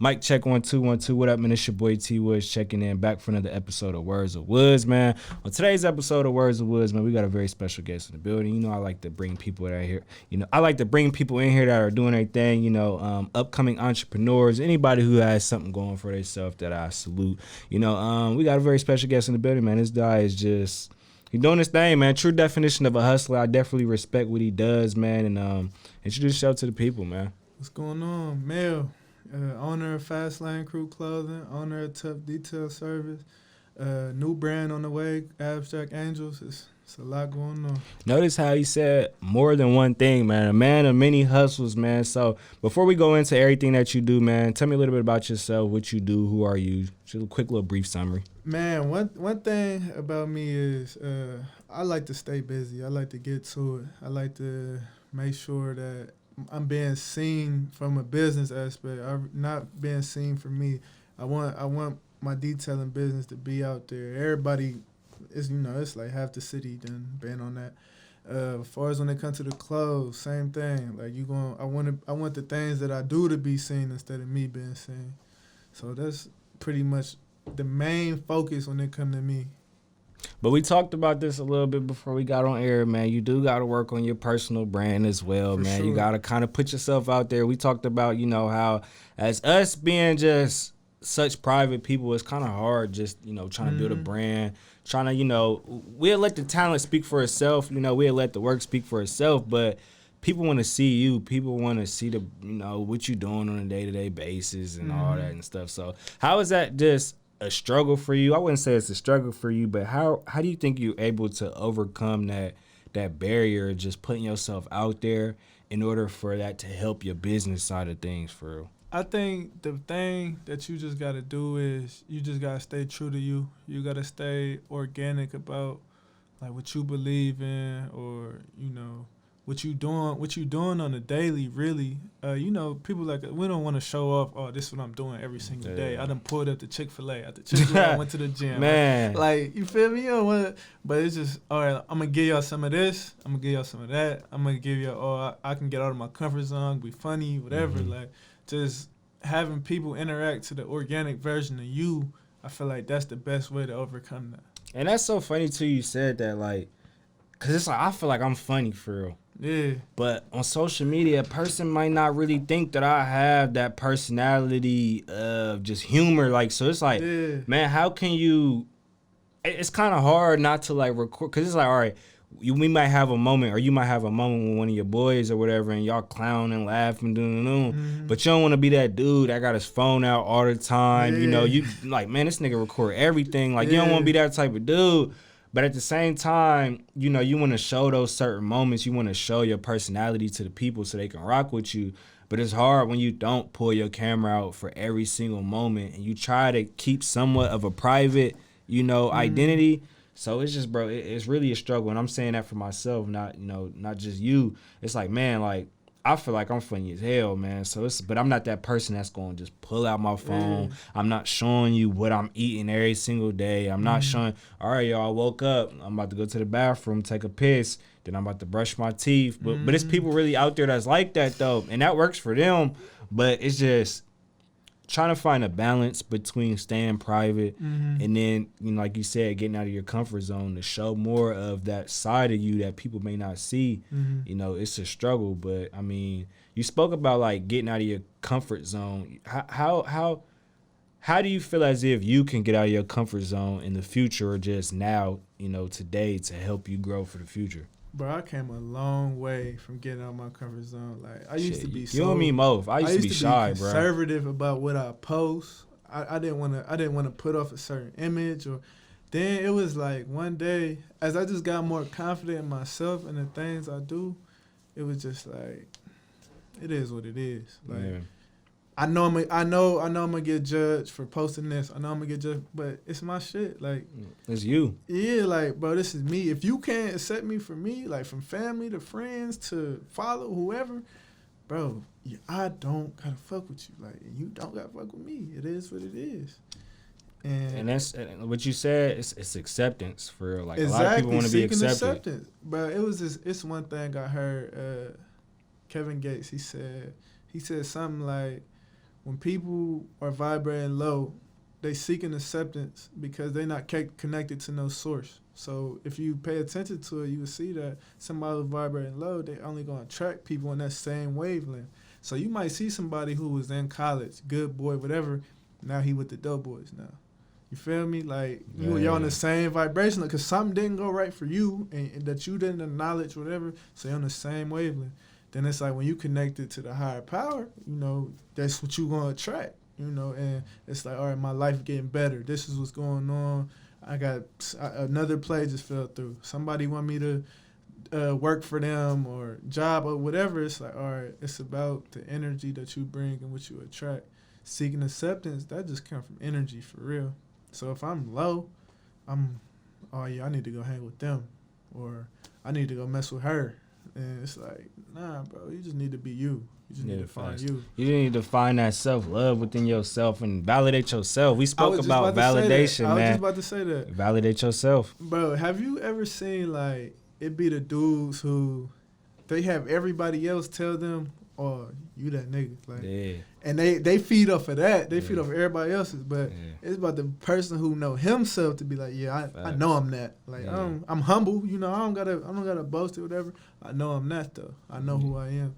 Mic check 1 2 1 2. What up, man? It's your boy T Woods checking in, back for another episode of Words of Woods, man. On today's episode of Words of Woods, man, we got a very special guest in the building. You know, I like to bring people that are here. You know, I like to bring people in here that are doing their thing. You know, upcoming entrepreneurs, anybody who has something going for themselves that I salute. You know, we got a very special guest in the building, man. This guy is just. He doing his thing, man. True definition of a hustler. I definitely respect what he does, man. And introduce yourself to the people, man. What's going on? Mel, owner of Fast Lane Crew Clothing, owner of Tuff Detail Service, new brand on the way, Abstract Angels. It's a lot going on. Notice how he said more than one thing, man. A man of many hustles, man. So before we go into everything that you do, man, tell me a little bit about yourself, what you do, who are you? Just a quick little brief summary. Man, one thing about me is I like to stay busy. I like to get to it. I like to make sure that I'm being seen from a business aspect. I'm not being seen for me. I want my detailing business to be out there. Everybody is, it's like half the city done been on that. As far as when it comes to the clothes, same thing. Like I want the things that I do to be seen instead of me being seen. So that's pretty much the main focus when it comes to me. But we talked about this a little bit before we got on air, man. You do got to work on your personal brand as well, man. Sure. You got to kind of put yourself out there. We talked about, how as us being just such private people, it's kind of hard just, trying to build a brand, trying to, we'll let the talent speak for itself. We'll let the work speak for itself, but people want to see you. People want to see the, what you doing on a day-to-day basis and all that and stuff. So how is that just a struggle for you? I wouldn't say it's a struggle for you, but how do you think you're able to overcome that barrier, just putting yourself out there in order for that to help your business side of things for real? I think the thing that you just got to do is you just got to stay true to you. You got to stay organic about like what you believe in, or what you doing on a daily, really. People like, we don't want to show off, oh, this is what I'm doing every single day. I done pulled up to Chick-fil-A. After Chick-fil-A, I went to the gym. Man. Like, you feel me? You don't want to, but it's just, all right, I'm going to give y'all some of this. I'm going to give y'all some of that. I'm going to give y'all, I can get out of my comfort zone, be funny, whatever. Like, just having people interact to the organic version of you, I feel like that's the best way to overcome that. And that's so funny, too, you said that, like, because it's like, I feel like I'm funny for real. Yeah. But on social media, a person might not really think that I have that personality of just humor. Like, so it's like, man, how can you, it's kind of hard not to like record, because it's like, all right, we might have a moment, or you might have a moment with one of your boys or whatever, and y'all clowning, laughing, but you don't want to be that dude that got his phone out all the time. You like, man, this nigga record everything. Like, you don't want to be that type of dude. But at the same time, you want to show those certain moments. You want to show your personality to the people so they can rock with you. But it's hard when you don't pull your camera out for every single moment, and you try to keep somewhat of a private, identity. So it's just, bro, it's really a struggle. And I'm saying that for myself, not just you. It's like, man, like, I feel like I'm funny as hell, man. So but I'm not that person that's going to just pull out my phone. I'm not showing you what I'm eating every single day. I'm not showing, all right, y'all, I woke up. I'm about to go to the bathroom, take a piss. Then I'm about to brush my teeth. But it's people really out there that's like that, though. And that works for them. But it's just trying to find a balance between staying private and then, like you said, getting out of your comfort zone to show more of that side of you that people may not see. It's a struggle. But, I mean, you spoke about, like, getting out of your comfort zone. How do you feel as if you can get out of your comfort zone in the future, or just now, today, to help you grow for the future? Bro, I came a long way from getting out of my comfort zone. Like, I used to be you and me both. I used to be shy, bro. Conservative about what I post. I didn't want to put off a certain image. Or then it was like one day, as I just got more confident in myself and the things I do, it was just like, it is what it is. Like, I know I'm gonna get judged for posting this. I know I'm gonna get judged, but it's my shit. Like, it's you. Yeah, like, bro, this is me. If you can't accept me for me, like, from family to friends to follow whoever, bro, I don't gotta fuck with you. Like, you don't gotta fuck with me. It is what it is. And that's what you said. It's acceptance for real. Like, exactly, a lot of people want to be accepted. Acceptance. But it was just, it's one thing I heard. Kevin Gates, he said something like, when people are vibrating low, they seeking acceptance because they're not connected to no source. So if you pay attention to it, you will see that somebody who's vibrating low, they only gonna attract people in that same wavelength. So you might see somebody who was in college, good boy, whatever. Now he with the dope boys now. You feel me? Like you're on the same vibration because something didn't go right for you and that you didn't acknowledge, whatever. So you're on the same wavelength. Then it's like when you connected to the higher power, you know, that's what you gonna attract. You know, and it's like, all right, my life getting better. This is what's going on. I got another play just fell through. Somebody want me to work for them or job or whatever. It's like, all right, it's about the energy that you bring and what you attract. Seeking acceptance, that just comes from energy for real. So if I'm low, oh yeah, I need to go hang with them, or I need to go mess with her. And it's like, nah, bro, you just need to be you. You just need to find you. You need to find that self-love within yourself and validate yourself. We spoke about validation, man. I was just about to say that. Validate yourself. Bro, have you ever seen, like, it be the dudes who, they have everybody else tell them, oh, you that nigga. Like, yeah. And they feed off of that. They feed off of everybody else's. But it's about the person who know himself to be like, yeah, I know I'm that. Like, I'm humble. You know, I don't gotta boast or whatever. I know I'm that, though. I know who I am.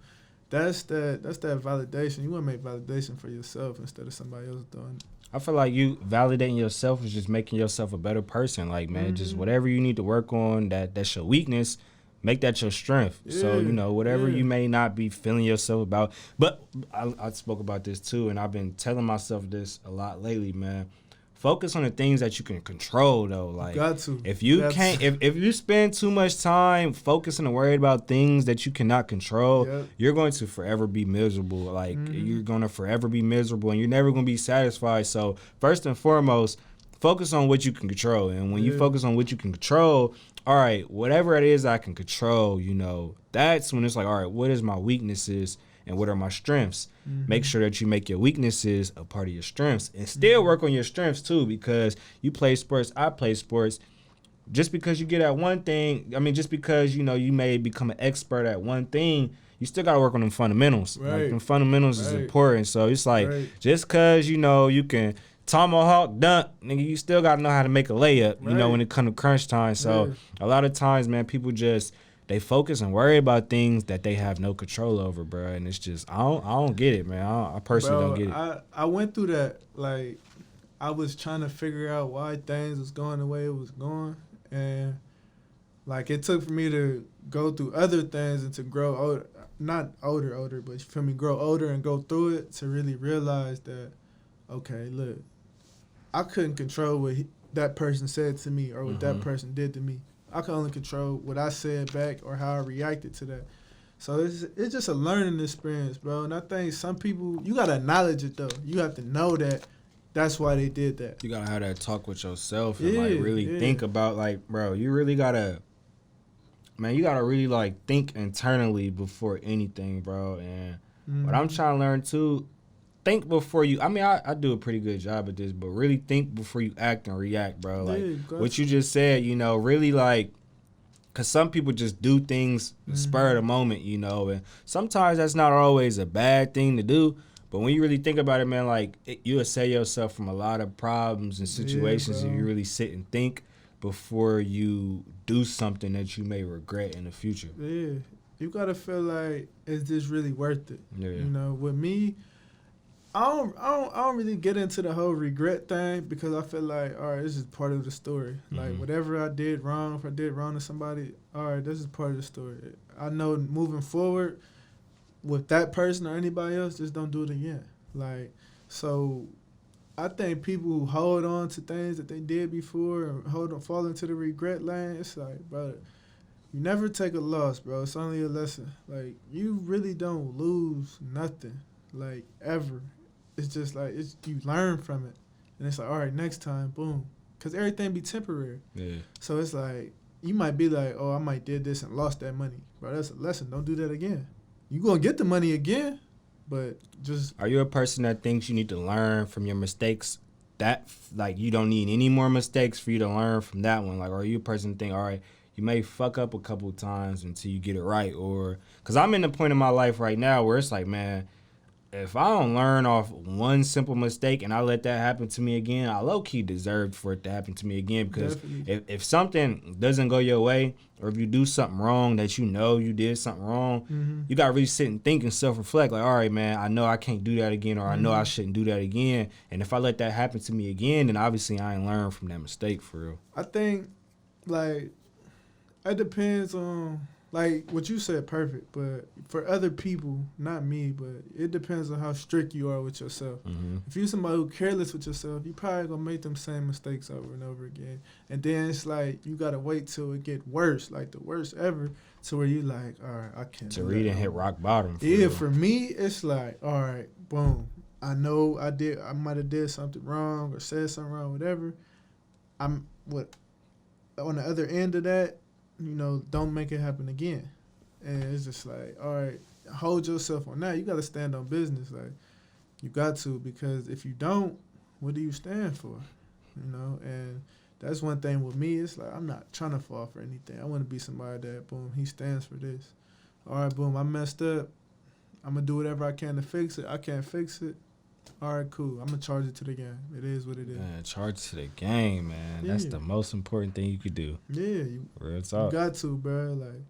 That's that validation. You want to make validation for yourself instead of somebody else doing it. I feel like you validating yourself is just making yourself a better person. Like, man, just whatever you need to work on, that's your weakness, make that your strength. Yeah, so, you know, whatever you may not be feeling yourself about. But I spoke about this too, and I've been telling myself this a lot lately, man. Focus on the things that you can control, though. Like, got to. If you can't, if you spend too much time focusing and worried about things that you cannot control, you're going to forever be miserable. Like, you're going to forever be miserable, and you're never going to be satisfied. So, first and foremost, focus on what you can control. And when you focus on what you can control, all right, whatever it is I can control, you know, that's when it's like, all right, what is my weaknesses and what are my strengths? Make sure that you make your weaknesses a part of your strengths and still work on your strengths too, because you play sports, I play sports. Just because you get at one thing, I mean, just because, you know, you may become an expert at one thing, you still got to work on them fundamentals. Right. Like, them fundamentals is important. So it's like, just because, you know, you can tomahawk dunk, nigga, you still got to know how to make a layup, you know, when it comes to crunch time. So a lot of times, man, people just, they focus and worry about things that they have no control over, bro. And it's just, I don't get it, man. I personally don't get it. I went through that. Like, I was trying to figure out why things was going the way it was going. And, like, it took for me to go through other things and to grow older. Not older, but you feel me, grow older and go through it to really realize that, okay, look, I couldn't control what that person said to me or what that person did to me. I can only control what I said back or how I reacted to that. So it's just a learning experience, bro. And I think some people, you got to acknowledge it, though. You have to know that that's why they did that. You got to have that talk with yourself and, like, really think about, like, bro, you really got to, man, you got to really, like, think internally before anything, bro. And what I'm trying to learn, too, think before you, I mean, I do a pretty good job at this, but really think before you act and react, bro. Like, what you just said, you know, really, like, because some people just do things spur of the moment, you know, and sometimes that's not always a bad thing to do, but when you really think about it, man, like, you will save yourself from a lot of problems and situations if you really sit and think before you do something that you may regret in the future. Yeah, you got to feel like, is this really worth it? Yeah. You know, with me, I don't really get into the whole regret thing because I feel like, all right, this is part of the story. Like, whatever I did wrong, if I did wrong to somebody, all right, this is part of the story. I know moving forward with that person or anybody else, just don't do it again. Like, so I think people who hold on to things that they did before and fall into the regret lane, it's like, bro, you never take a loss, bro. It's only a lesson. Like, you really don't lose nothing, like, ever. It's just like, you learn from it. And it's like, all right, next time, boom. Because everything be temporary. Yeah. So it's like, you might be like, oh, I might did this and lost that money. Bro, that's a lesson. Don't do that again. You going to get the money again, but just... Are you a person that thinks you need to learn from your mistakes? That, like, you don't need any more mistakes for you to learn from that one? Like, or are you a person that think, all right, you may fuck up a couple of times until you get it right? Or... Because I'm in the point in my life right now where it's like, man... if I don't learn off one simple mistake and I let that happen to me again, I low key deserved for it to happen to me again. Because if something doesn't go your way, or if you do something wrong that you know you did something wrong, you gotta really sit and think and self reflect. Like, all right, man, I know I can't do that again, or I know I shouldn't do that again. And if I let that happen to me again, then obviously I ain't learned from that mistake for real. I think like it depends on. Like, what you said, perfect, but for other people, not me, but it depends on how strict you are with yourself. If you're somebody who's careless with yourself, you probably going to make them same mistakes over and over again. And then it's like, you got to wait till it get worse, like the worst ever, to where you like, all right, I can't to read and hit rock bottom. For me, it's like, all right, boom. I know I might have did something wrong or said something wrong, whatever. On the other end of that, don't make it happen again. And it's just like, all right, hold yourself on that. You got to stand on business. Like, you got to, because if you don't, what do you stand for? And that's one thing with me. It's like, I'm not trying to fall for anything. I want to be somebody that, boom, he stands for this. All right, boom, I messed up. I'm going to do whatever I can to fix it. I can't fix it. All right, cool. I'm going to charge it to the game. It is what it is. Man, charge to the game, man. Yeah. That's the most important thing you could do. Yeah. Real talk. You got to, bro. Like,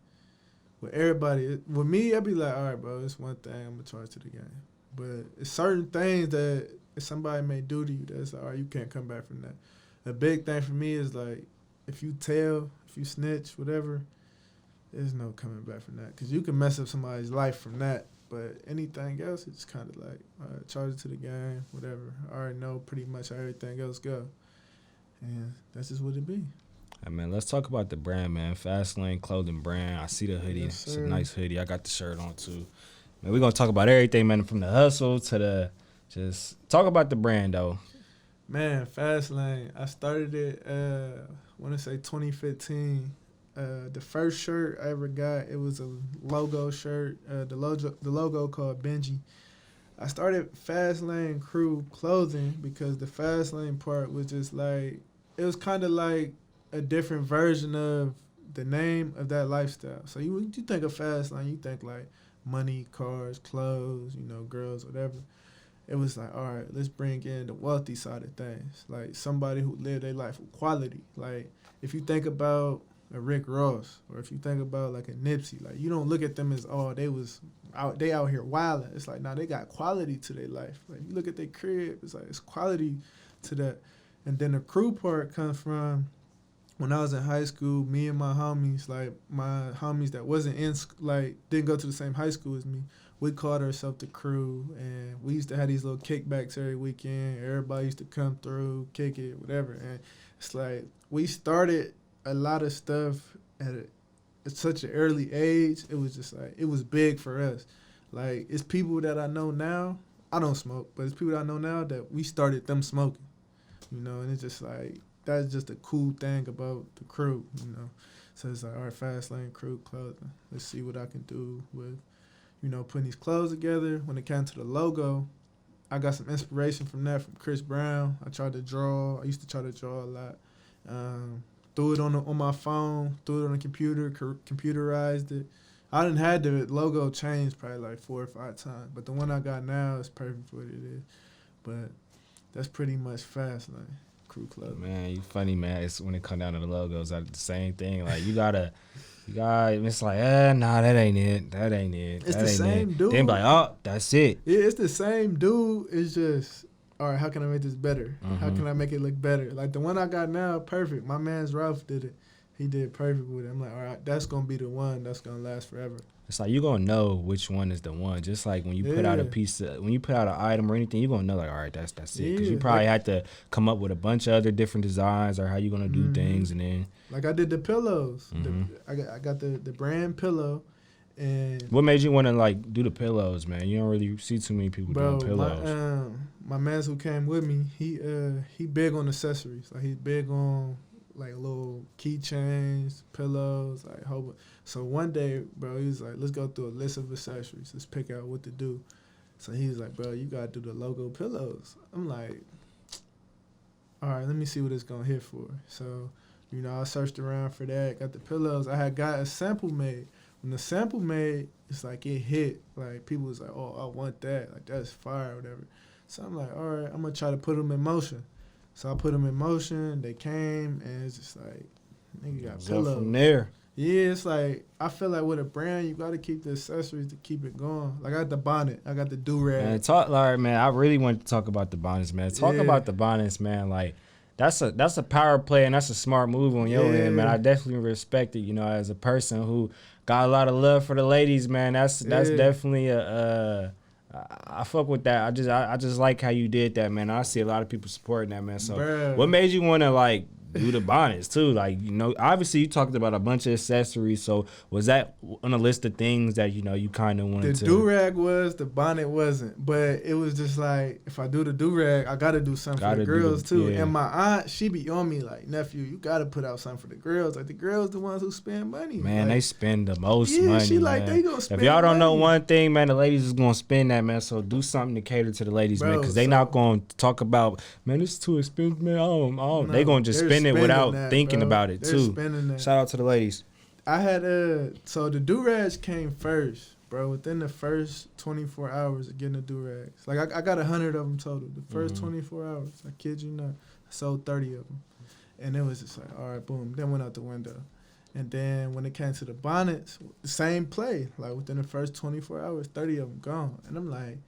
with everybody, with me, I'd be like, all right, bro, it's one thing. I'm going to charge to the game. But it's certain things that if somebody may do to you, that's like, all right, you can't come back from that. The big thing for me is, like, if you snitch, whatever, there's no coming back from that. Because you can mess up somebody's life from that. But anything else, it's kind of like, all right, charge it to the game, whatever. I already know pretty much how everything else go. And that's just what it be. Hey, man, let's talk about the brand, man. Fastlane Clothing brand. I see the hoodie. Yes, it's a nice hoodie. I got the shirt on, too. Man, we're going to talk about everything, man, from the hustle to the just talk about the brand, though. Man, Fastlane, I started it, I want to say 2015. The first shirt I ever got, it was a logo shirt. The logo called Benji. I started Fastlane Crew Clothing because the Fastlane part was just like, it was kind of like a different version of the name of that lifestyle. So you think of Fastlane, you think like money, cars, clothes, girls, whatever. It was like, all right, let's bring in the wealthy side of things. Like somebody who lived their life with quality. Like if you think about a Rick Ross, or if you think about like a Nipsey, like you don't look at them as they out here wilding. It's like, nah, they got quality to their life. Like you look at their crib, it's like it's quality to that. And then the crew part comes from when I was in high school. Me and my homies, like my homies that wasn't didn't go to the same high school as me, we called ourselves the Crew, and we used to have these little kickbacks every weekend. Everybody used to come through, kick it, whatever. And it's like we started a lot of stuff at such an early age. It was just like, it was big for us. Like, it's people that I know now. I don't smoke, but it's people that I know now that we started them smoking, and it's just like, that's just a cool thing about the Crew, So it's like, all right, Fastlane Crew Clothing. Let's see what I can do with, putting these clothes together. When it came to the logo, I got some inspiration from that, from Chris Brown. I used to try to draw a lot. Threw it on my phone, threw it on the computer, computerized it. I done had the logo changed probably like 4 or 5 times, but the one I got now is perfect for what it is. But that's pretty much Fastlane Crew Club. Man, you funny, man. It's when it come down to the logos, I did the same thing. Like you got. It's like, nah, that ain't it. That ain't it. It's the same dude. Then be like, oh, that's it. Yeah, it's the same dude. It's just, all right, how can I make this better? How can I make it look better? Like the one I got now, perfect. My man's Ralph did it. He did perfect with it. I'm like, all right, that's going to be the one that's going to last forever. It's like you're going to know which one is the one. Just like when you put out when you put out an item or anything, you're going to know, like, all right, that's it. Because you probably had to come up with a bunch of other different designs or how you're going to do things. And then, like I did the pillows. I got the brand pillow. And what made you want to like do the pillows, man? You don't really see too many people doing pillows. My mans who came with me, he big on accessories. Like he's big on like little keychains, pillows, like whole. So one day, bro, he was like, let's go through a list of accessories. Let's pick out what to do. So he was like, bro, you gotta do the logo pillows. I'm like, all right, let me see what it's gonna hit for. So, I searched around for that, got the pillows. I had got a sample made. When the sample made, it's like it hit. Like people was like, oh, I want that. Like that's fire or whatever. So I'm like, all right, I'm gonna try to put them in motion. So I put them in motion. They came, and it's just like, nigga got pillows. From there. Yeah, it's like I feel like with a brand, you gotta keep the accessories to keep it going. Like I got the bonnet, I got the do-rag. Man, man, I really want to talk about the bonnets, man. Talk about the bonnets, man. Like that's a power play and that's a smart move on your end, man. I definitely respect it, you know, as a person who got a lot of love for the ladies, man. That's definitely I fuck with that. I just like how you did that, man. I see a lot of people supporting that, man. So Bruh. What made you want to like do the bonnets too? Like, you know, obviously you talked about a bunch of accessories. So was that on a list of things that, you know, you kind of wanted to? The do-rag was, the bonnet wasn't. But it was just like, if I do the do-rag, I got to do something for the girls too. Yeah. And my aunt, she be on me like, nephew, you got to put out something for the girls. Like the girls the ones who spend money. Man, like, they spend the most money, she like, man. they gonna spend If y'all don't know money. one thing, man, the ladies is going to spend that, man. So do something to cater to the ladies, man. Because they not going to talk about, man, this is too expensive, man. I don't. They going to just spend it without thinking about it too. Shout out to the ladies. I had so the do-rags came first, bro. Within the first 24 hours of getting the do-rags, like I got 100 of them total. The first 24 hours, I kid you not, I sold 30 of them, and it was just like, all right, boom. Then went out the window, and then when it came to the bonnets, the same play. Like within the first 24 hours, 30 of them gone, and I'm like,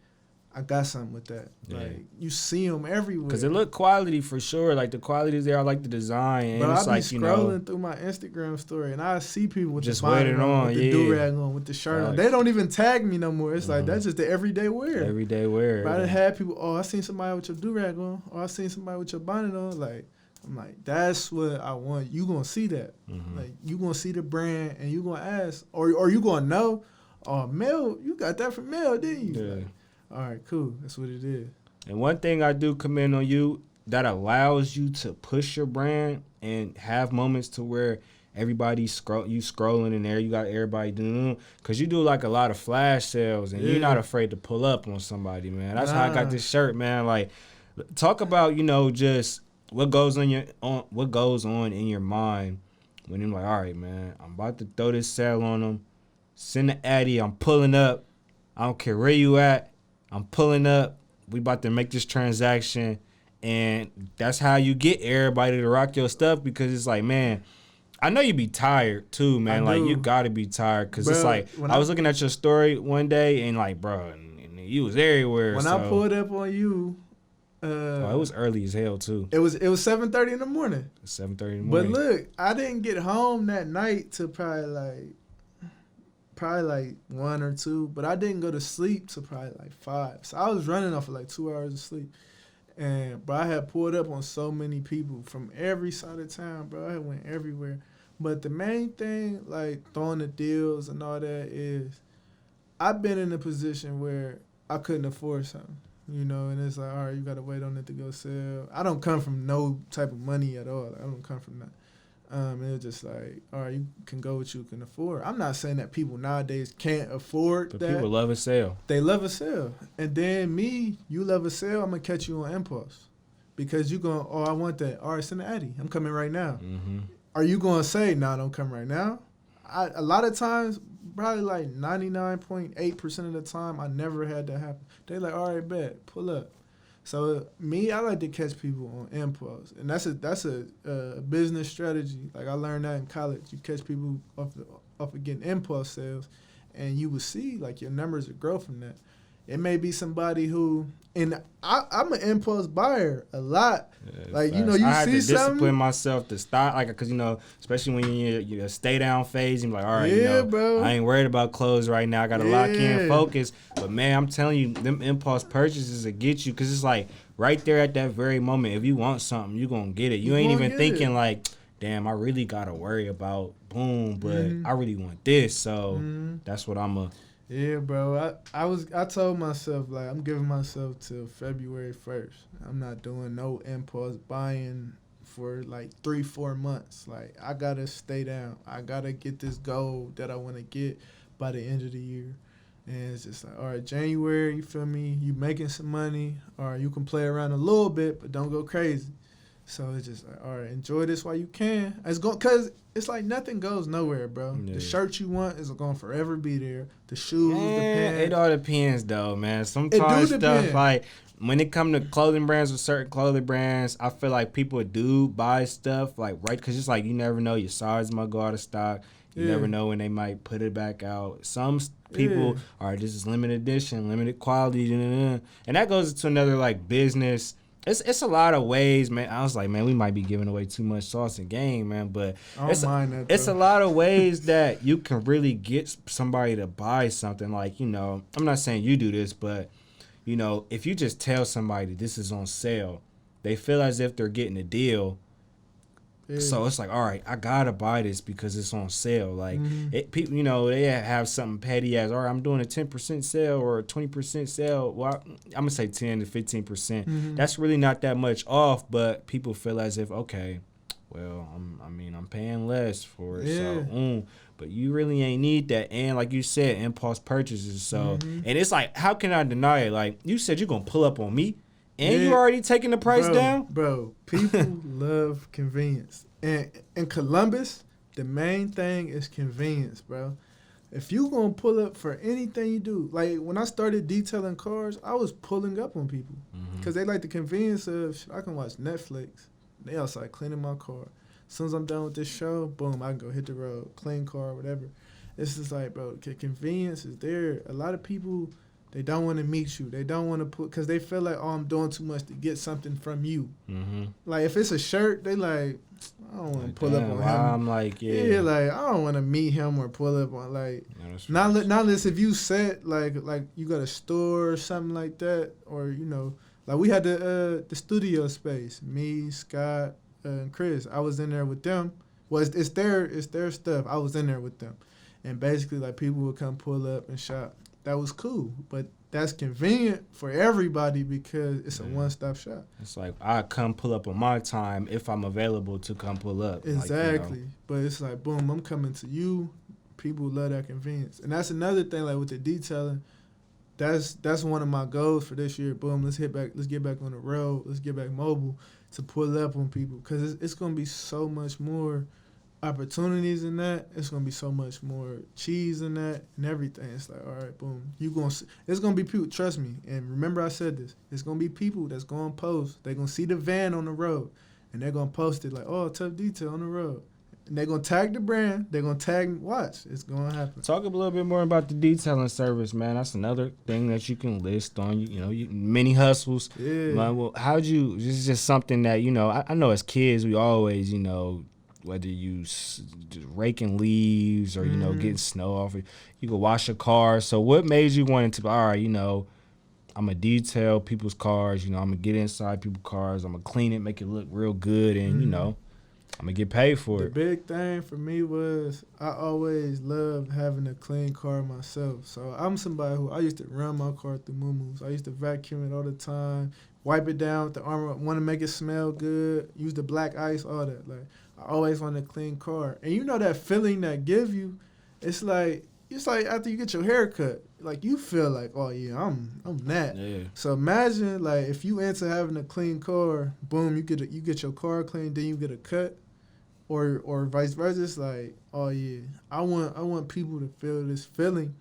I got something with that. Yeah. Like you see them everywhere. Cause it look quality for sure. Like the quality is there. I like the design. And but it's I be like, scrolling through my Instagram story and I see people with just the bonnet on, with the do-rag on, with the shirt on. They don't even tag me no more. It's like that's just the everyday wear. Everyday wear. But I had people, oh, I seen somebody with your do-rag on, or I seen somebody with your bonnet on. Like I'm like, that's what I want. You gonna see that. Like you gonna see the brand and you gonna ask, or you gonna know, oh, Mel, you got that from Mel, didn't you? Yeah. Like, all right, cool. That's what it is. And one thing I do commend on you that allows you to push your brand and have moments to where everybody's scrolling in there. You got everybody doing, because you do like a lot of flash sales and you're not afraid to pull up on somebody, man. That's how I got this shirt, man. Like, talk about, you know, just what goes on in your mind when you're like, all right, man, I'm about to throw this sale on them. Send the Addy. I'm pulling up. I don't care where you at. I'm pulling up. We about to make this transaction. And that's how you get everybody to rock your stuff, because it's like, man, I know you be tired too, man. Like, you got to be tired, because it's like, I was looking at your story one day and like, bro, and you was everywhere. When I pulled up on you. It was early as hell too. It was 7:30 in the morning. 7:30 in the morning. But look, I didn't get home that night till probably like 1 or 2, but I didn't go to sleep till probably like 5. So I was running off of like 2 hours of sleep. And bro, I had pulled up on so many people from every side of town, bro. I had went everywhere. But the main thing, like throwing the deals and all that, is I've been in a position where I couldn't afford something, you know, and it's like, all right, you gotta wait on it to go sell. I don't come from no type of money at all. I don't come from that. And it's just like, all right, you can go what you can afford. I'm not saying that people nowadays can't afford that. People love a sale. They love a sale. And then me, you love a sale, I'm going to catch you on impulse. Because you going, oh, I want that. All right, send the Addy. I'm coming right now. Are you going to say, nah, don't come right now? A lot of times, probably like 99.8% of the time, I never had that happen. They like, all right, bet, pull up. So me, I like to catch people on impulse, and that's a business strategy. Like I learned that in college. You catch people off of getting impulse sales, and you will see like your numbers will grow from that. It may be somebody who, and I'm an impulse buyer a lot. Yeah, like you know, you I had see to something. Discipline myself to stop, like, because you know, especially when you're in your stay down phase, you're like, all right, yeah, you know, bro. I ain't worried about clothes right now. I gotta lock in, focus. But man, I'm telling you, them impulse purchases will get you, because it's like right there at that very moment. If you want something, you gonna get it. You ain't even thinking like, damn, I really gotta worry about boom, but I really want this. So that's what I'm a. Yeah, bro. I told myself, like, I'm giving myself till February 1st. I'm not doing no impulse buying for like 3-4 months. Like, I gotta stay down. I gotta get this goal that I want to get by the end of the year. And it's just like, all right, January, you feel me? You making some money, or you can play around a little bit, but don't go crazy. So it's just like, all right, enjoy this while you can. Cause it's like nothing goes nowhere, bro. Yeah. The shirt you want is gonna forever be there. The shoes, the pants. It all depends though, man. Sometimes stuff like when it come to clothing brands or certain clothing brands, I feel like people do buy stuff like right because it's like you never know your size might go out of stock. You never know when they might put it back out. Some people are this is limited edition, limited quality, and that goes into another like business. It's a lot of ways, man. I was like, man, we might be giving away too much sauce and game, man. But it's a lot of ways that you can really get somebody to buy something. Like, I'm not saying you do this, but, if you just tell somebody this is on sale, they feel as if they're getting a deal. Yeah. So it's like, all right, I gotta buy this because it's on sale. Like, people, they have something petty as, all right, I'm doing a 10% sale or a 20% sale. Well, I'm gonna say 10 to 15%. That's really not that much off, but people feel as if, okay, well, I'm paying less for it. Yeah. So, but you really ain't need that. And like you said, impulse purchases. So, and it's like, how can I deny it? Like you said, you're gonna pull up on me. And you already taking the price down? Bro, people love convenience. And in Columbus, the main thing is convenience, bro. If you going to pull up for anything you do, like when I started detailing cars, I was pulling up on people. Because they like the convenience of, I can watch Netflix. They outside cleaning my car. As soon as I'm done with this show, boom, I can go hit the road, clean car, whatever. It's just like, bro, convenience is there. A lot of people... They don't want to meet you. They don't want to because they feel like, oh, I'm doing too much to get something from you. Like, if it's a shirt, they like, I don't want to pull up on him. I'm like, yeah, like, I don't want to meet him or pull up on, like, not unless if you said, like you got a store or something like that, or, like, we had the studio space, me, Scott, and Chris. I was in there with them. Well, it's their stuff. I was in there with them. And basically, like, people would come pull up and shop. That was cool, but that's convenient for everybody because it's a one-stop shop. It's like I come pull up on my time if I'm available to come pull up. Exactly, like, but it's like boom, I'm coming to you. People love that convenience, and that's another thing. Like with the detailing, that's one of my goals for this year. Boom, let's get back on the road. Let's get back mobile to pull up on people because it's gonna be so much more opportunities in that. It's gonna be so much more cheese in that and everything. It's like, all right, boom, it's gonna be people, trust me, and remember I said this, it's gonna be people that's gonna post. They're gonna see the van on the road and they're gonna post it like, oh, Tuff Detail on the road, and they're gonna tag the brand, they're gonna tag, watch, it's gonna happen. Talk a little bit more about the detailing service, man. That's another thing that you can list on mini hustles. Yeah. Like, well, this is just something that I know as kids we always whether you just raking leaves or, getting snow off, you can wash your car. So what made you want to, all right, I'm going to detail people's cars, I'm going to get inside people's cars, I'm going to clean it, make it look real good, and, I'm going to get paid for it. The big thing for me was I always loved having a clean car myself. So I'm somebody who I used to run my car through moo-moos. I used to vacuum it all the time, wipe it down with the armor, want to make it smell good, use the black ice, all that. Like, I always want a clean car. And that feeling that give you, it's like after you get your hair cut, like you feel like, oh yeah, I'm that. Yeah. So imagine like if you into having a clean car, boom, you get your car clean, then you get a cut, or vice versa. It's like, oh yeah, I want people to feel this feeling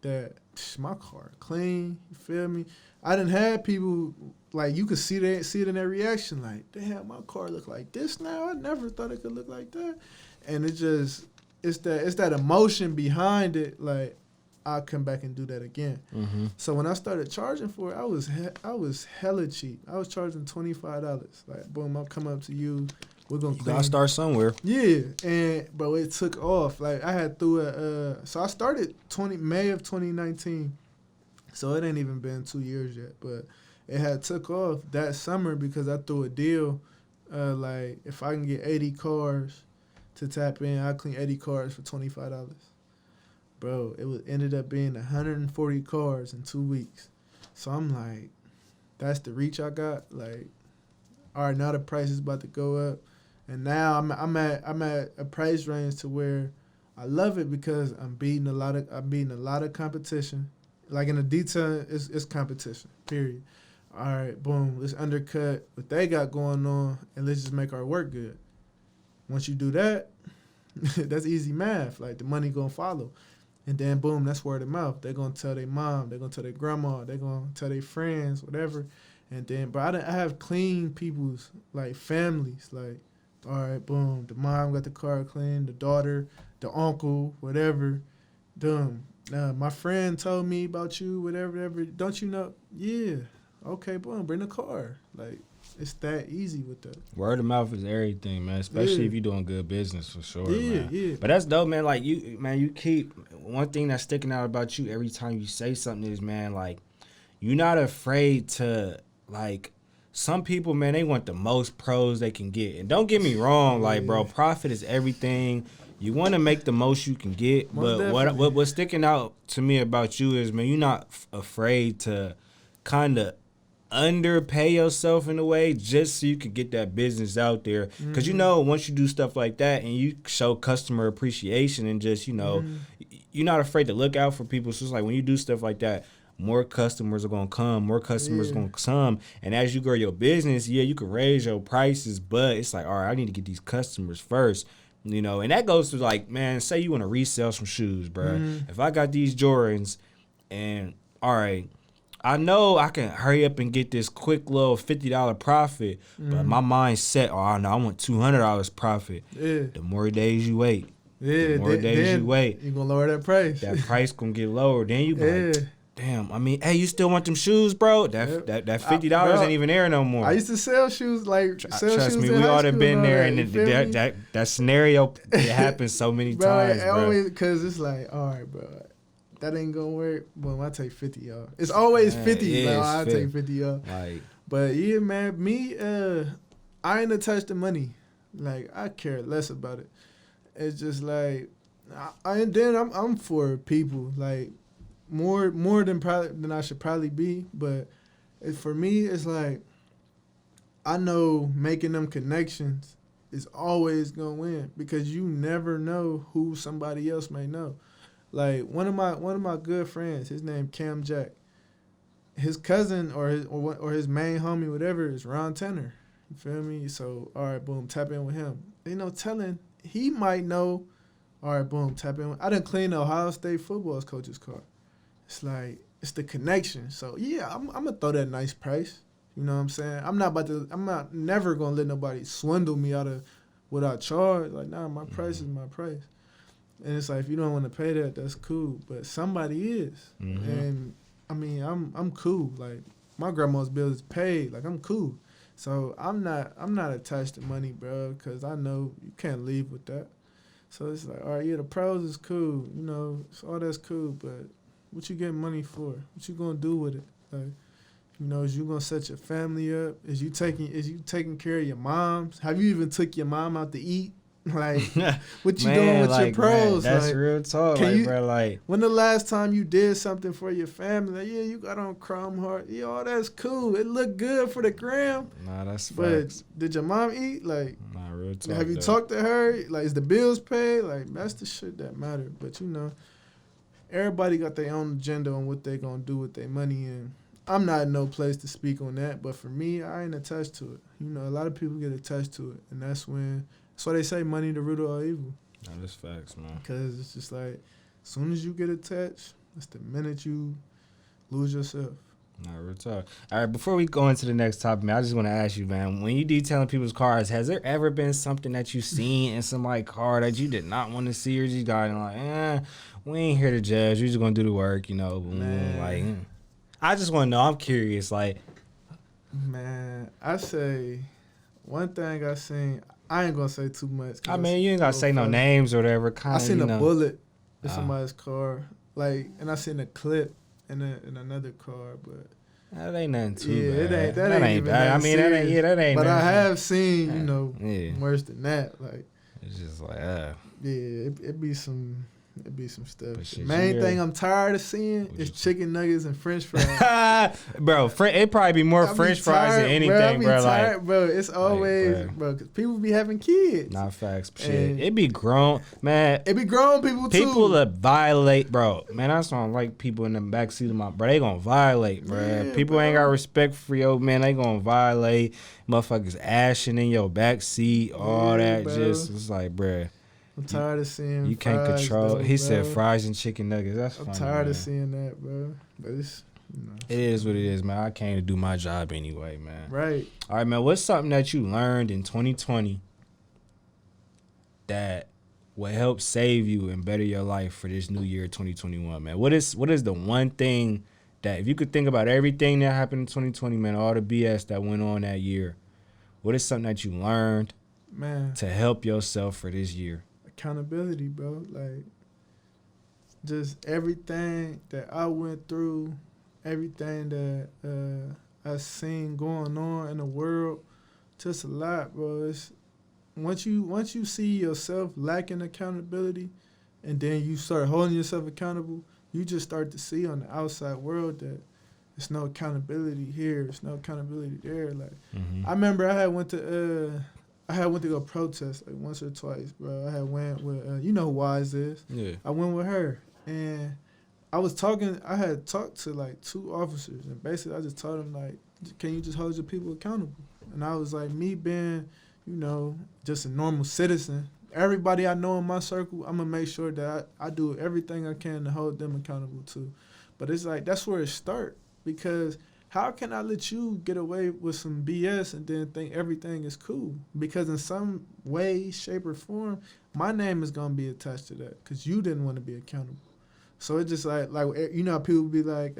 that my car clean. You feel me? I done had people. Like, you could see it in their reaction. Like, damn, my car look like this now? I never thought it could look like that. And it's that emotion behind it. Like, I'll come back and do that again. So when I started charging for it, I was hella cheap. I was charging $25. Like, boom, I'll come up to you. We're going to clean. You got to start somewhere. Yeah. But it took off. Like, I had so I started May of 2019. So it ain't even been 2 years yet. But it had took off that summer because I threw a deal, like if I can get 80 cars to tap in, I'll clean 80 cars for $25. Bro, ended up being 140 cars in 2 weeks. So I'm like, that's the reach I got. Like, all right, now the price is about to go up, and now I'm at a price range to where I love it because I'm beating a lot of competition. Like in the detail, it's competition. Period. all right, boom, let's undercut what they got going on and let's just make our work good. Once you do that, that's easy math. Like the money gonna follow. And then boom, that's word of mouth. They're gonna tell their mom, they're gonna tell their grandma, they're gonna tell their friends, whatever. And then, but I have clean people's like families. Like, all right, boom, the mom got the car clean, the daughter, the uncle, whatever. Boom. My friend told me about you, whatever. Don't you know? Yeah. Okay, boom, bring the car. Like, it's that easy with that. Word of mouth is everything, man. Especially if you're doing good business, for sure, man. Yeah. But that's dope, man. Like, you keep, one thing that's sticking out about you every time you say something is, man, like, you're not afraid to, like, some people, man, they want the most pros they can get. And don't get me wrong, like, bro, profit is everything. You want to make the most you can get. Most but what's sticking out to me about you is, man, you're not afraid to kind of underpay yourself in a way just so you can get that business out there. Because, you know, once you do stuff like that and you show customer appreciation and just, you know, you're not afraid to look out for people. So it's like when you do stuff like that, more customers are going to come, more customers going to come. And as you grow your business, you can raise your prices, but it's like, all right, I need to get these customers first. You know, and that goes to like, man, say you want to resell some shoes, bro. If I got these Jordans and, all right, I know I can hurry up and get this quick little $50 profit, but my mind's set, oh, no, I want $200 profit. Yeah. The more days you wait, the more days you wait, you're going to lower that price. That price going to get lower. Then you go like, damn, I mean, hey, you still want them shoes, bro? That $50 ain't even there no more. I used to sell shoes, like, trust me, we all have been there, and that scenario, it happens so many times, bro. Always, because it's like, all right, bro, that ain't gonna work. Well, I take 50, y'all. It's always 50. Like, I take 50, y'all. Like, but yeah, man, me, I ain't attached to money. Like, I care less about it. It's just like, I'm for people, like, more than I should probably be. But for me, it's like, I know making them connections is always gonna win because you never know who somebody else may know. Like one of my good friends, his name Cam Jack. His cousin or his main homie, whatever, is Ron Tanner. You feel me? So all right, boom, tap in with him. You know, telling he might know. All right, boom, tap in. I done cleaned the Ohio State football coach's car. It's like it's the connection. So yeah, I'm gonna throw that nice price. You know what I'm saying? I'm not never gonna let nobody swindle me out of what I charge. Like, nah, my price is my price. And it's like, if you don't want to pay that, that's cool. But somebody is. And I mean, I'm cool. Like, my grandma's bill is paid. Like, I'm cool. So I'm not attached to money, bro, because I know you can't leave with that. So it's like, all right, yeah, the pros is cool. You know, all that's cool. But what you getting money for? What you gonna do with it? Like, you know, is you gonna set your family up? Is you taking care of your moms? Have you even took your mom out to eat? Like, what you doing with your pros? Man, that's like, real talk, like, bro. Like, when the last time you did something for your family? Like, yeah, you got on Chrome Heart. Yeah, all that's cool. It looked good for the gram. Nah, that's facts. But did your mom eat? Like, nah, real talk. Have you talked to her? like, is the bills paid? Like, that's the shit that matter. But you know, everybody got their own agenda on what they gonna do with their money, and I'm not in no place to speak on that. But for me, I ain't attached to it. You know, a lot of people get attached to it, and that's why they say money the root of all evil. Nah, that's facts, man. Because it's just like, as soon as you get attached, that's the minute you lose yourself. Nah, real talk. All right, before we go into the next topic, man, I just want to ask you, man, when you detailing people's cars, has there ever been something that you seen in somebody's car that you did not want to see, or you got like, we ain't here to judge, we just gonna do the work, you know? Man. Like, I just want to know. I'm curious, like, man, I say one thing I seen. I ain't gonna say too much. I mean, you ain't gotta say no names or whatever. I seen a bullet in somebody's car, like, and I seen a clip in another car, but that ain't nothing too bad. That ain't bad. I mean, serious. that ain't. But nothing. I have seen, you know, worse than that. Like, it's just like, yeah, it be some It'd be some stuff. But The shit, main yeah. thing I'm tired of seeing is chicken nuggets and French fries. Bro, it probably be more French fries than anything, bro. Tired, Like, bro, it's always, like, bro, because people be having kids. not facts. Shit, And it be grown, man. it be grown people too. People that violate, bro. Man, that's why I don't like people in the backseat of my, bro. They gonna violate, bro. Yeah, People ain't got respect for your man. They gonna violate. Motherfuckers ashing in your backseat, all that. bro. Just, it's like, bro. I'm tired of seeing You fries, can't control. though, He bro. said fries and chicken nuggets. That's I'm funny, tired man. of seeing that, bro. But it's, It is what it is, man. I came to do my job anyway, man. Right. All right, man. What's something that you learned in 2020 that will help save you and better your life for this new year, 2021, man? What is the one thing that, if you could think about everything that happened in 2020, man, all the BS that went on that year, what is something that you learned, man, to help yourself for this year? Accountability, bro. Like, just everything that I went through, everything that I seen going on in the world, just a lot, bro. It's once you see yourself lacking accountability, and then you start holding yourself accountable, you just start to see on the outside world that there's no accountability here, there's no accountability there. Like, I remember I had went to go protest like once or twice, bro. I had went with you know who Wise is. Yeah. I went with her, and I had talked to like 2 officers, and basically I just told them, like, can you just hold your people accountable? And I was like, me being, you know, just a normal citizen, everybody I know in my circle, I'm gonna make sure that I do everything I can to hold them accountable too. But it's like, that's where it starts, because how can I let you get away with some BS and then think everything is cool? Because in some way, shape, or form, my name is going to be attached to that because you didn't want to be accountable. So it's just like you know how people be like,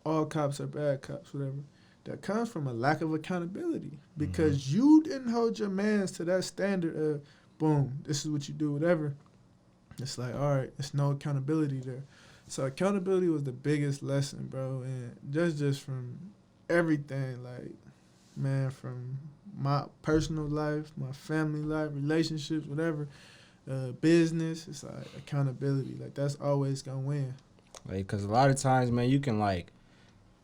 all cops are bad cops, whatever. That comes from a lack of accountability because you didn't hold your mans to that standard of, boom, this is what you do, whatever. It's like, all right, there's no accountability there. So accountability was the biggest lesson, bro, and just from everything, like, man, from my personal life, my family life, relationships, whatever, business, it's like accountability. Like, that's always gonna win. Like, cause a lot of times, man, you can like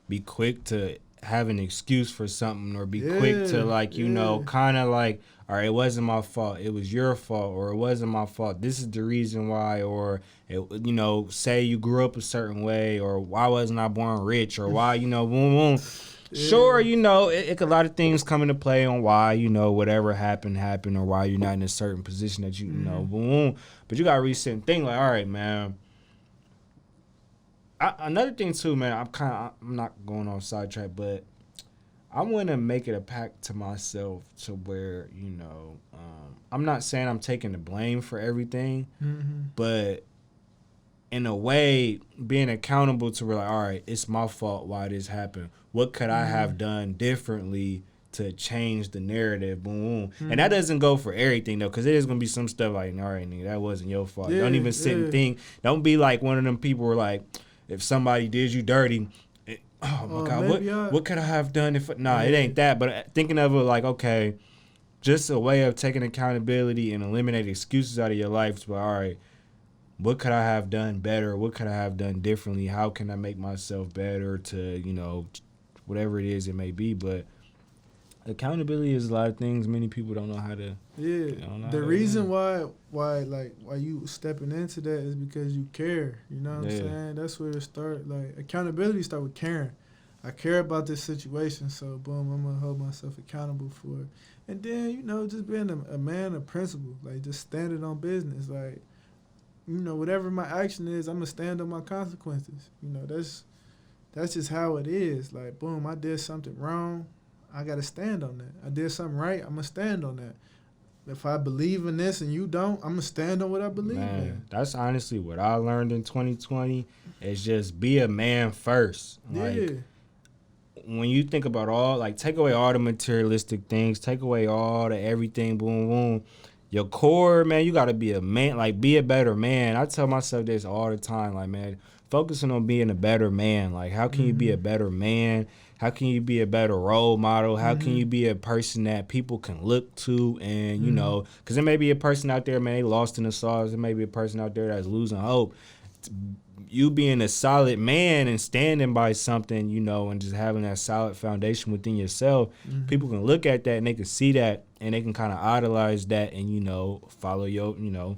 be quick to have an excuse for something, or be quick to like, you know, kind of like, all right, it wasn't my fault, it was your fault, or it wasn't my fault, this is the reason why, or it, you know, say you grew up a certain way, or why wasn't I born rich, or why, you know, boom boom. Sure, you know, it a lot of things come into play on why, you know, whatever happened, or why you're not in a certain position that you know, boom. But you got to reset and think like, all right, man. Another thing too, man, I'm not going off sidetrack, but I want to make it a pact to myself to where, you know, I'm not saying I'm taking the blame for everything, but in a way, being accountable to where, like, all right, it's my fault why this happened. What could I have done differently to change the narrative? Boom, boom. And that doesn't go for everything, though, because there's going to be some stuff like, all right, nigga, that wasn't your fault. Don't even sit and think. Don't be like one of them people who are like, if somebody did you dirty, oh my God, what could I have done if? Nah, it ain't that. But thinking of it like, okay, just a way of taking accountability and eliminating excuses out of your life. But all right, what could I have done better? What could I have done differently? How can I make myself better to, you know, whatever it is it may be. But accountability is a lot of things many people don't know how to. Yeah, the reason why you stepping into that is because you care. You know what I'm saying? That's where it starts. Like, accountability start with caring. I care about this situation, so boom, I'm gonna hold myself accountable for it. And then, you know, just being a man of principle, like just standing on business. Like, you know, whatever my action is, I'm gonna stand on my consequences. You know, that's just how it is. Like, boom, I did something wrong, I gotta stand on that. I did something right, I'm gonna stand on that. If I believe in this and you don't, I'm gonna stand on what I believe in. That's honestly what I learned in 2020 is just be a man first. Like, when you think about all, like, take away all the materialistic things, take away all the everything, boom, boom. Your core, man, you gotta be a man, like, be a better man. I tell myself this all the time, like, man, focusing on being a better man. Like, how can you be a better man? How can you be a better role model? How can you be a person that people can look to? And, you know, because there may be a person out there, man, they lost in the sauce. There may be a person out there that's losing hope. You being a solid man and standing by something, you know, and just having that solid foundation within yourself, people can look at that and they can see that and they can kind of idolize that and, you know, follow your, you know,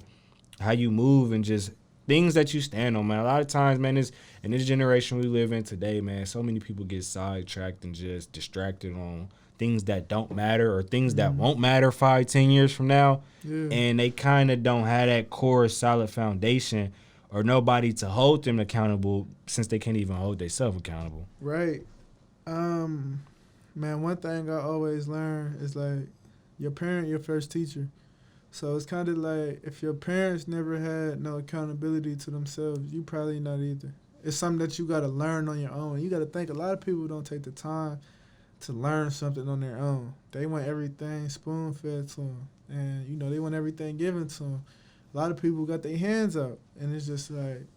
how you move and just things that you stand on, man. A lot of times, man, in this generation we live in today, man, so many people get sidetracked and just distracted on things that don't matter or things that won't matter 5-10 years from now. Yeah. And they kind of don't have that core solid foundation or nobody to hold them accountable since they can't even hold themselves accountable. Right. Man, one thing I always learn is, like, your parent, your first teacher. So it's kind of like if your parents never had no accountability to themselves, you probably not either. It's something that you got to learn on your own. You got to think a lot of people don't take the time to learn something on their own. They want everything spoon-fed to them. And, you know, they want everything given to them. A lot of people got their hands out. And it's just like,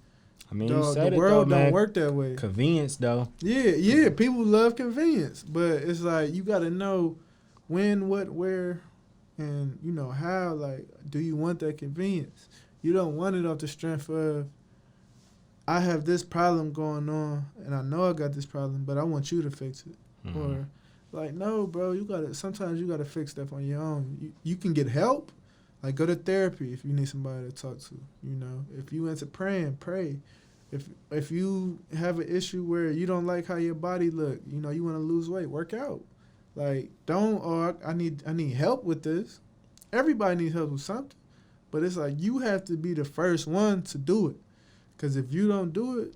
I mean, dog, the world don't work that way. Convenience, though. Yeah. People love convenience. But it's like you got to know when, what, where, and, you know, how, like, do you want that convenience? You don't want it off the strength of, I have this problem going on, and I know I got this problem, but I want you to fix it. Or, like, no, bro, sometimes you got to fix stuff on your own. You can get help. Like, go to therapy if you need somebody to talk to, you know. If you into praying, pray. If you have an issue where you don't like how your body look, you know, you want to lose weight, work out. Like, I need help with this. Everybody needs help with something. But it's like you have to be the first one to do it. Because if you don't do it,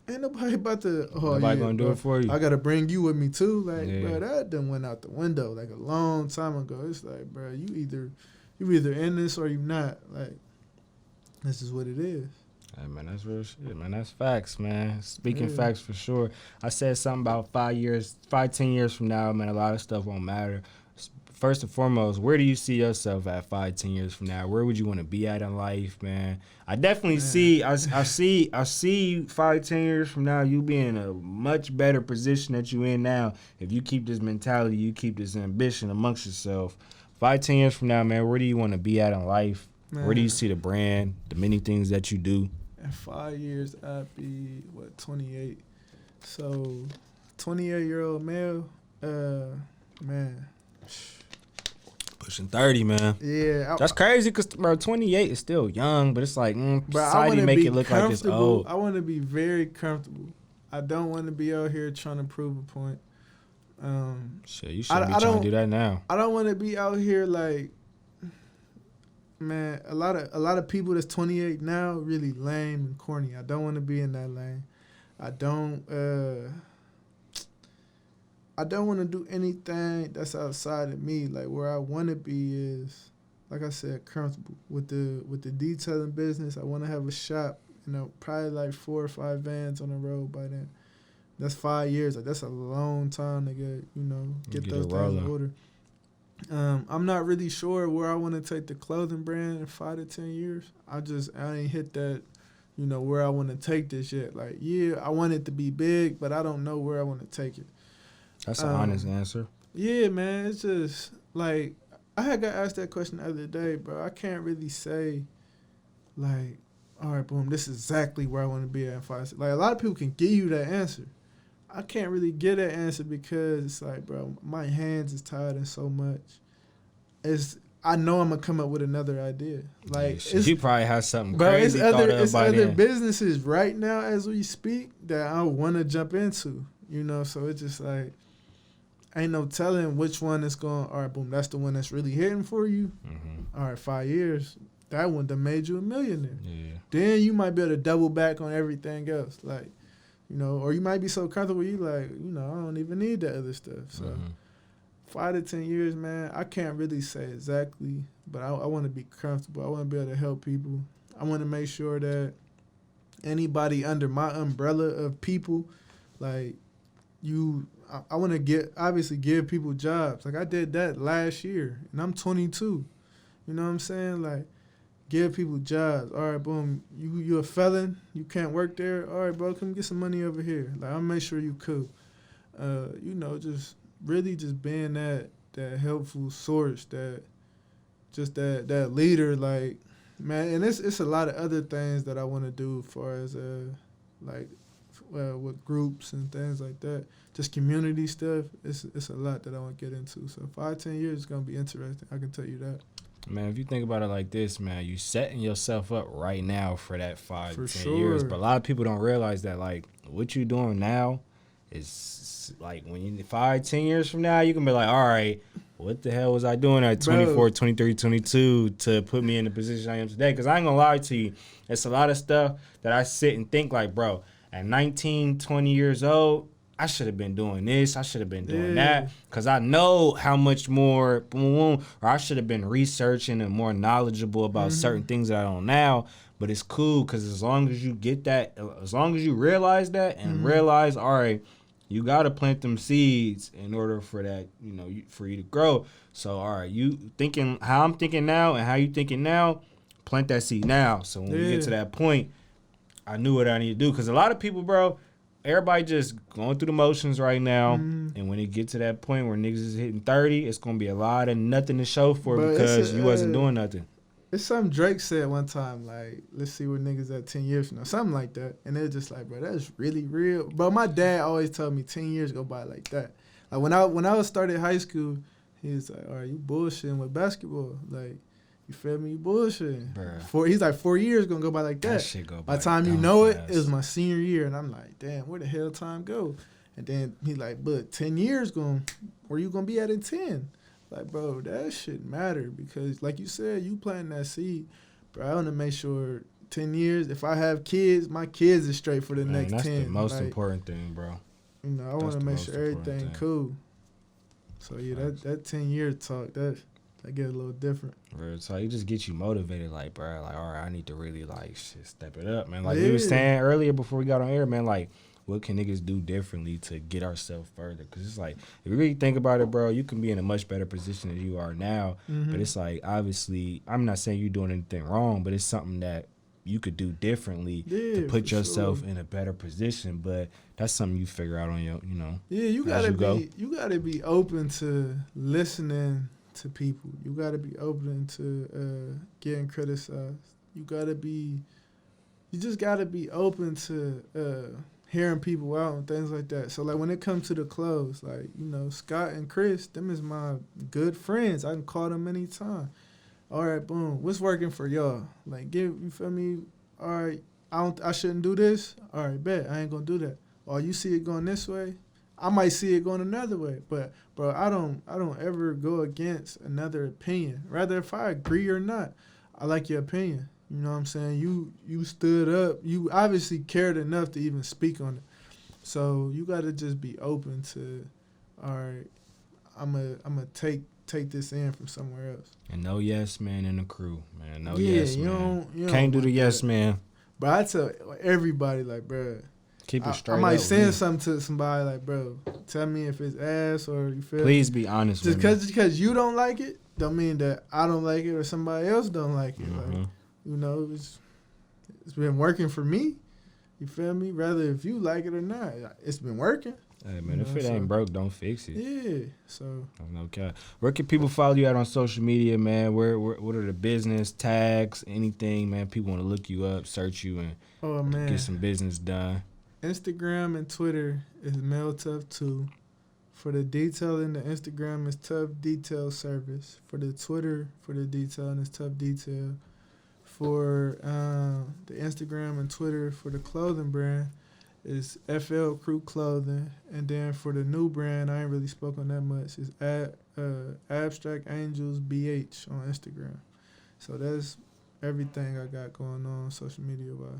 ain't nobody about to, nobody gonna do it for you. I got to bring you with me too. Like, bro, that done went out the window like a long time ago. It's like, bro, you either in this or you not. Like, this is what it is. Hey, man, that's real shit, man. That's facts, man. Speaking facts for sure. I said something about 10 years from now, man, a lot of stuff won't matter. First and foremost, where do you see yourself at 5-10 years from now? Where would you want to be at in life, man? I definitely see 5-10 years from now, you be in a much better position that you in now. If you keep this mentality, you keep this ambition amongst yourself. 5-10 years from now, man, where do you want to be at in life? Man. Where do you see the brand, the many things that you do? In 5 years, I'd be, 28. So, 28-year-old male, man. Pushing 30, man. Yeah. That's crazy because, bro, 28 is still young, but it's like, society make it look like it's old. I want to be very comfortable. I don't want to be out here trying to prove a point. Shit, you shouldn't be trying to do that now. I don't want to be out here like, man, a lot of people that's 28 now really lame and corny. I don't want to be in that lane. I don't want to do anything that's outside of me. Like, where I want to be is, like I said, comfortable with the detailing business. I want to have a shop, you know, probably like 4 or 5 vans on the road by then. That's 5 years. Like, that's a long time to get those things in order. I'm not really sure where I want to take the clothing brand in 5 to 10 years. I ain't hit that, where I want to take this yet. Like, yeah, I want it to be big, but I don't know where I want to take it. That's an honest answer. Yeah, man. It's just, like, I had got asked that question the other day, bro. I can't really say, like, all right, boom, this is exactly where I want to be at in 5. Like, a lot of people can give you that answer. I can't really get that answer because it's like, bro, my hands is tired and so much. I know I'm gonna come up with another idea. Like, you probably have something crazy thought of by other then. businesses right now as we speak that I want to jump into. So it's just like, ain't no telling which one is going. All right, boom, that's the one that's really hitting for you. Mm-hmm. All right, 5 years, that one that made you a millionaire. Yeah. Then you might be able to double back on everything else, like. Or you might be so comfortable, you like, I don't even need that other stuff. So 5 to 10 years, man, I can't really say exactly, but I want to be comfortable. I want to be able to help people. I want to make sure that anybody under my umbrella of people, like, I want to obviously give people jobs. Like, I did that last year, and I'm 22. You know what I'm saying? Like, give people jobs. All right, boom, you a felon, you can't work there. All right, bro, come get some money over here. Like, I'll make sure you cool. Just really just being that helpful source, that leader, like, man. And it's a lot of other things that I want to do as far as with groups and things like that. Just community stuff. It's a lot that I want to get into. So 5-10 years is gonna be interesting. I can tell you that. Man, if you think about it like this, man, you setting yourself up right now for that 5-10 years. Sure. But a lot of people don't realize that, like, what you doing now is, like, when you 5-10 years from now, you can be like, all right, what the hell was I doing at 24, 23, 22 to put me in the position I am today? Because I ain't gonna lie to you, it's a lot of stuff that I sit and think like, bro, at 19, 20 years old, I should have been doing this. I should have been doing that. Because I know how much more, or I should have been researching and more knowledgeable about certain things that I don't now. But it's cool because as long as you get that, as long as you realize that and realize, all right, you got to plant them seeds in order for that, for you to grow. So, all right, you thinking how I'm thinking now and how you thinking now, plant that seed now. So when we get to that point, I knew what I need to do. Because a lot of people, bro, everybody just going through the motions right now, and when it get to that point where niggas is hitting 30, it's gonna be a lot of nothing to show for because you wasn't doing nothing. It's something Drake said one time, like, let's see where niggas at 10 years from now, something like that. And they're just like, bro, that's really real. Bro, my dad always told me 10 years go by like that. Like, when I was started high school, he was like, all right, you bullshitting with basketball, like. You feel me? You bullshitting. He's like, 4 years gonna go by like that. That shit go by the time you know it, it was my senior year, and I'm like, damn, where the hell time go? And then he like, but 10 years where you gonna be at in 10? Like, bro, that shit matter because, like you said, you planting that seed. Bro, I want to make sure 10 years. If I have kids, my kids is straight for the next 10. That's the most important thing, bro. I want to make sure everything cool. So yeah, that 10-year talk that get a little different. Right, so it just gets you motivated, like, bro, like, all right, I need to really, like, step it up, man. Like we was saying earlier before we got on air, man, like, what can niggas do differently to get ourselves further? Because it's like, if you really think about it, bro, you can be in a much better position than you are now. But it's like, obviously, I'm not saying you're doing anything wrong, but it's something that you could do differently to put yourself in a better position. But that's something you figure out on your, Yeah, you gotta be open to listening to people. You gotta be open to getting criticized. You just gotta be open to hearing people out and things like that. So like when it comes to the clothes, like, Scott and Chris, them is my good friends. I can call them anytime. All right, boom. What's working for y'all? Like, you feel me? All right, I shouldn't do this. All right, bet I ain't gonna do that. Or you see it going this way, I might see it going another way. But bro, I don't ever go against another opinion. Rather, if I agree or not, I like your opinion. You know what I'm saying? You stood up. You obviously cared enough to even speak on it. So you got to just be open to, all right, I'm a take this in from somewhere else. And no yes man in the crew, man. No yes man. You can't do the yes man. But I tell everybody, like, bro, keep it straight. I might send something to somebody, like, bro, tell me if it's ass or you feel. Please be honest with me. Just because you don't like it, don't mean that I don't like it or somebody else don't like it. Like, it's been working for me. You feel me? Rather if you like it or not, it's been working. Hey man, if it ain't broke, don't fix it. Yeah. So okay. Where can people follow you at on social media, man? What are the business tags, anything, man? People want to look you up, search you, and get some business done. Instagram and Twitter is Mel Tuff 2. For the detailing, the Instagram is Tuff Detail Service. For the Twitter, for the detailing, is Tuff Detail. For the Instagram and Twitter for the clothing brand is FL Crew Clothing. And then for the new brand, I ain't really spoke on that much, is Abstract Angels BH on Instagram. So that's everything I got going on social media wise.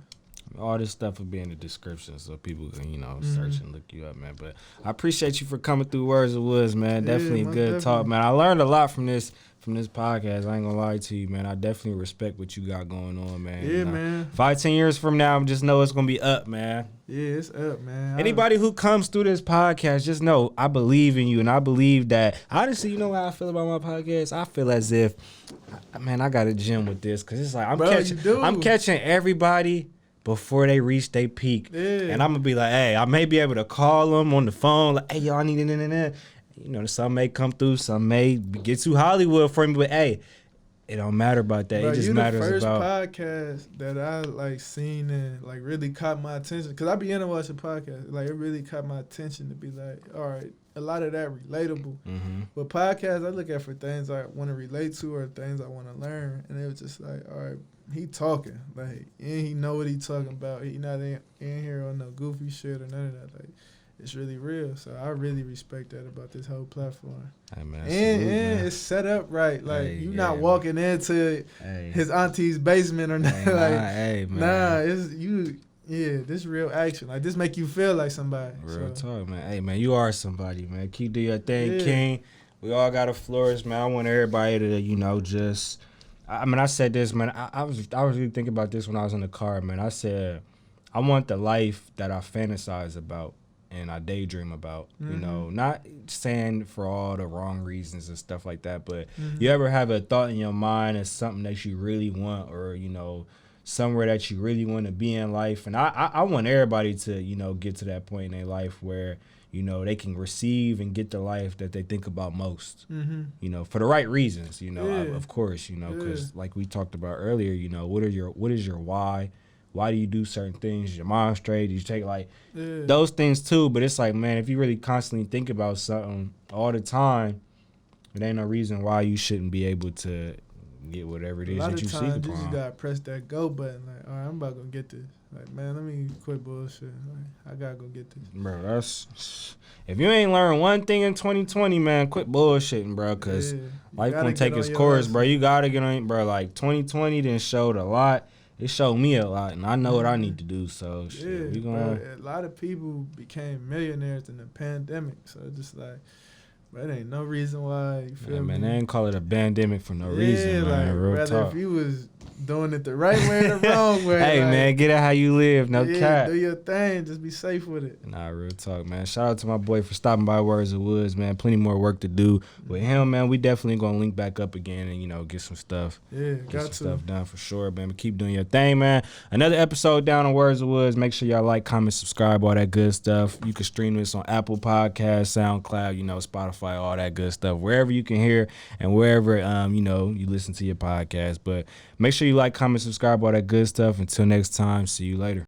All this stuff will be in the description so people can, search and look you up, man. But I appreciate you for coming through Words of Woods, man. Definitely a good talk, man. I learned a lot from this. from this podcast. I ain't gonna lie to you, man. I definitely respect what you got going on, man. Yeah, man. 5-10 years from now, just know it's gonna be up, man. Yeah, it's up, man. Anybody who comes through this podcast, just know I believe in you, and I believe that. Honestly, you know how I feel about my podcast? I feel as if, man, I got a gym with this, because it's like I'm catching everybody before they reach their peak. Yeah. And I'm gonna be like, hey, I may be able to call them on the phone, like, hey, y'all need it. You know, some may come through, some may get to Hollywood for me, but hey, it don't matter about that. Bro, it just matters about. The first podcast that I like seen and like really caught my attention, because I be into watching podcasts. Like, it really caught my attention to be like, all right, a lot of that relatable. Mm-hmm. But podcasts I look at for things I want to relate to or things I want to learn, and it was just like, all right, he talking, like, and he know what he talking about. He not in here on no goofy shit or none of that. Like, it's really real. So I really respect that about this whole platform. Hey, man, and it's set up right. Like, you not walking into his auntie's basement or nothing. It's you. Yeah, this real action. Like, this make you feel like somebody. Real talk, man. Hey, man, you are somebody, man. Keep doing your thing, King. We all got to flourish, man. I want everybody to, you know, just. I mean, I said this, man. I was really thinking about this when I was in the car, man. I said, I want the life that I fantasize about and I daydream about. Mm-hmm. You know, not saying for all the wrong reasons and stuff like that, but you ever have a thought in your mind as something that you really want, or, you know, somewhere that you really want to be in life? And I want everybody to, you know, get to that point in their life where, you know, they can receive and get the life that they think about most, you know, for the right reasons, you know, of course, you know, because like we talked about earlier, you know, what is your why? Why do you do certain things? Your mind straight? You take like those things too. But it's like, man, if you really constantly think about something all the time, it ain't no reason why you shouldn't be able to get whatever it is that you seek upon. You just gotta press that go button. Like, all right, I'm about to get this. Like, man, let me quit bullshit. Like, I gotta go get this. Bro, that's if you ain't learned one thing in 2020, man, quit bullshitting, bro. Cause life gonna take its course, bro. You gotta get on, bro. Like 2020 done showed a lot. It showed me a lot, and I know what I need to do. So shit, we gonna. Bro, a lot of people became millionaires in the pandemic. So it's just like. But ain't no reason why. You feel me? Man, they ain't call it a pandemic for no reason, man. Like, real talk. If you was doing it the right way or the wrong way. Hey, like, man, get it how you live. No cap. Do your thing. Just be safe with it. Nah, real talk, man. Shout out to my boy for stopping by Words of Woods, man. Plenty more work to do with him, man. We definitely gonna link back up again and, you know, get some stuff. Stuff done for sure, man. But keep doing your thing, man. Another episode down on Words of Woods. Make sure y'all like, comment, subscribe, all that good stuff. You can stream this on Apple Podcasts, SoundCloud, you know, Spotify, all that good stuff. Wherever you can hear and wherever, you know, you listen to your podcast. But make sure you like, comment, subscribe, all that good stuff. Until next time, see you later.